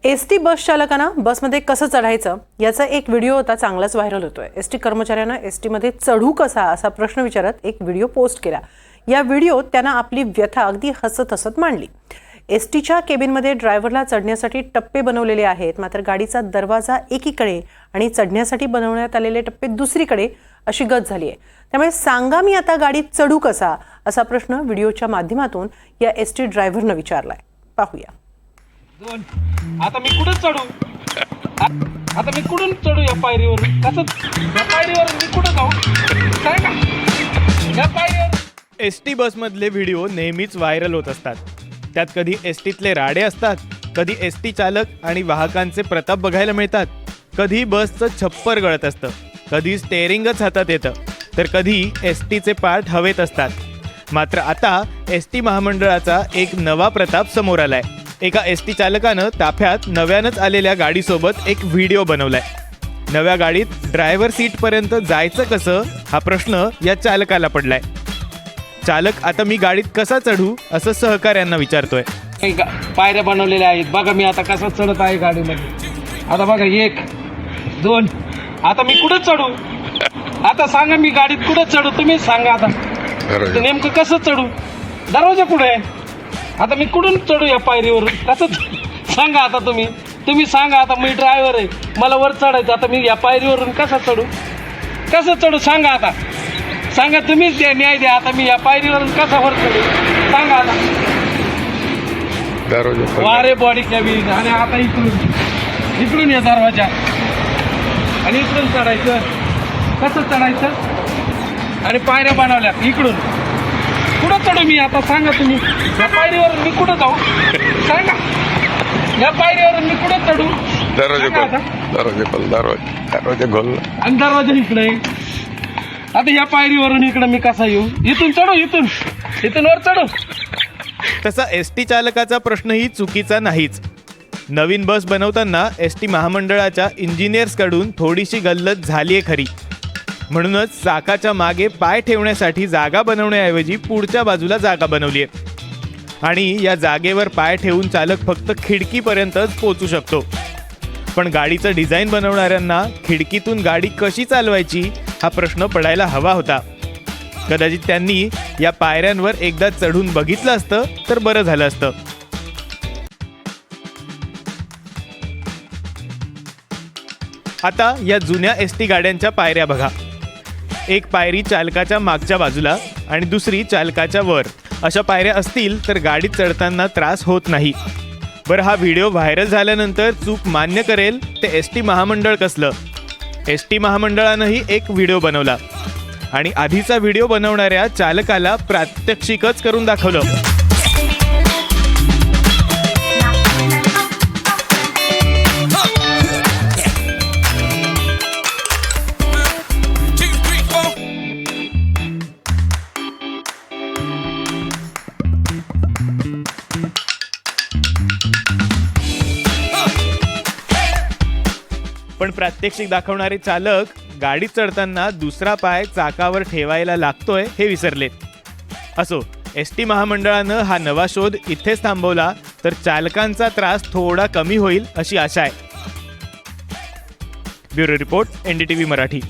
ST bus चालकांना बसमध्ये कसं चढायचं याचा एक व्हिडिओ होता, चांगलाच व्हायरल होतोय। एसटी कर्मचाऱ्यांना एसटी मध्ये चढू कसा असा प्रश्न विचारत एक व्हिडिओ पोस्ट केला। या व्हिडिओत त्यांना आपली व्यथा अगदी हसत हसत मांडली। एसटीच्या केबिनमध्ये ड्रायव्हरला चढण्यासाठी टप्पे बनवलेले आहेत, मात्र गाडीचा दरवाजा एकीकडे आणि चढण्यासाठी बनवण्यात आलेले टप्पे दुसरीकडे अशी गत झाली आहे। त्यामुळे सांगा मी आता गाडीत चढू कसा असा प्रश्न व्हिडिओच्या माध्यमातून या एसटी ड्रायव्हरनं विचारलाय। पाहूया। आता मी कुठे चढू? आता मी कुठून चढू या पायरीवर? कसं या पायरीवर मी कुठे जाऊ? सांगा या पायरीवर। एसटी बसमधले व्हिडिओ नेहमीच व्हायरल होत असतात। त्यात कधी एसटीतले राडे असतात, कधी एसटी चालक आणि वाहकांचे प्रताप बघायला मिळतात, कधी बसचं छप्पर गळत असतं, कधी स्टेअरिंगच हातात येतं, तर कधी एसटीचे पार्ट हवेत असतात। मात्र आता एसटी महामंडळाचा एक नवा प्रताप समोर आलाय। एका एसटी चालकानं ताफ्यात नव्यानंच आलेल्या गाडीसोबत एक व्हिडिओ बनवलाय। नव्या गाडीत ड्रायव्हर सीटपर्यंत जायचं कसं हा प्रश्न या चालकाला पडलाय। चालक आता मी गाडीत कसा चढू असं सहकाऱ्यांना विचारतोय। पायऱ्या बनवलेल्या आहेत बघा, मी आता कसा चढत आहे गाडीमध्ये। आता बघा 1 2 आता मी कुठे चढू? आता सांगा मी गाडीत कुठे चढू? तुम्ही सांगा आता नेमकं कसं चढू? दरवाजा कुठे आहे? आता मी कुठून चढू या पायरीवर? कसं सांगा आता तुम्ही सांगा। आता मी ड्रायव्हर आहे, मला वर चढायचं। आता मी या पायरीवरून कसं चढू सांगा। आता सांगा, तुम्हीच द्या न्याय द्या। आता मी या पायरीवरून कसा वर चढू सांगा आता। वारे बॉडी कॅबिन आणि आता इकडून या दरवाजा आणि इकडून चढायचं। कसं चढायचं? आणि पायऱ्या बनवल्या इकडून कुठं चढू मी? आता सांगा तुम्ही या पायरीवरून मी कुठं जाऊ? सांगा या पायरीवरून मी कुठं चढू? दरवाजा खोल आणि दरवाजा इकडे। आता या पायरीवरून इकडे मी कसा येऊ? इथून चढू? इथून वर चढू? तसा एसटी चालकाचा प्रश्नही चुकीचा नाहीच। नवीन बस बनवताना एसटी महामंडळाच्या इंजिनियर्सकडून थोडीशी गल्लत झालीये खरी, म्हणूनच चाकाच्या मागे पाय ठेवण्यासाठी जागा बनवण्याऐवजी पुढच्या बाजूला जागा बनवली आहे आणि या जागेवर पाय ठेवून चालक फक्त खिडकीपर्यंतच पोहोचू शकतो। पण गाडीचं डिझाईन बनवणाऱ्यांना खिडकीतून गाडी कशी चालवायची हा प्रश्न पडायला हवा होता। कदाचित त्यांनी या पायऱ्यांवर एकदा चढून बघितलं असतं तर बरं झालं असतं। आता या जुन्या एसटी गाड्यांच्या पायऱ्या बघा। एक पायरी चालकाच्या मागच्या बाजूला आणि दुसरी चालकाच्या वर अशा पायऱ्या असतील तर गाडीत चढताना त्रास होत नाही। बरं, हा व्हिडिओ व्हायरल झाल्यानंतर चूक मान्य करेल ते एसटी महामंडळ कसलं? एसटी महामंडळानंही एक व्हिडिओ बनवला आणि आधीचा व्हिडिओ बनवणाऱ्या चालकाला प्रात्यक्षिकच करून दाखवलं। पण प्रात्यक्षिक दाखवणारे चालक गाडीत चढताना दुसरा पाय चाकावर ठेवायला लागतोय हे विसरलेत। असो, एसटी महामंडळानं हा नवा शोध इथेच थांबवला तर चालकांचा त्रास थोडा कमी होईल अशी आशा आहे। Bureau report, NDTV Marathi.